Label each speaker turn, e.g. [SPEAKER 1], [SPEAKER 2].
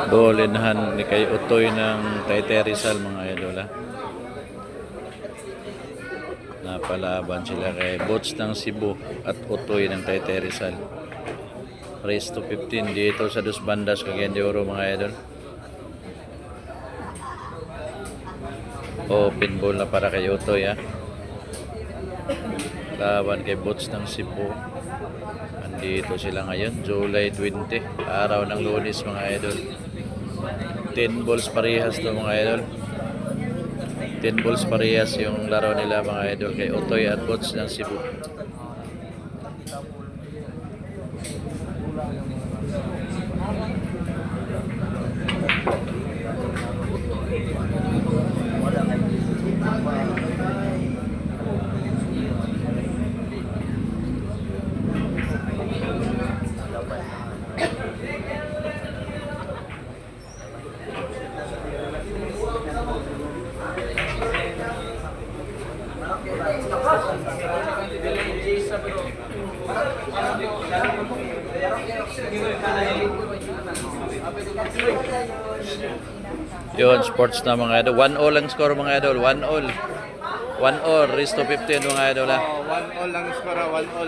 [SPEAKER 1] Ball in hand ni kay Utoy ng Taytay Rizal mga idol ha. Napalaban sila kay Bots ng Cebu at Utoy ng Taytay Rizal. Race to 15 dito sa Dos Bandas, Cagayan de Oro mga idol. Open ball na para kay Utoy ha. Laban kay Bots ng Cebu. Andito sila ngayon, July 20, araw ng Lunes mga idol. 10 balls parehas to mga idol. 10 balls parehas yung laro nila mga idol kay Utoy at Bots ng Cebu. Yun, sports na mga idol. 1-all ang score mga idol. 1-all. 1-all. Race to 15 mga idol ha.
[SPEAKER 2] 1-all lang score, 1-all.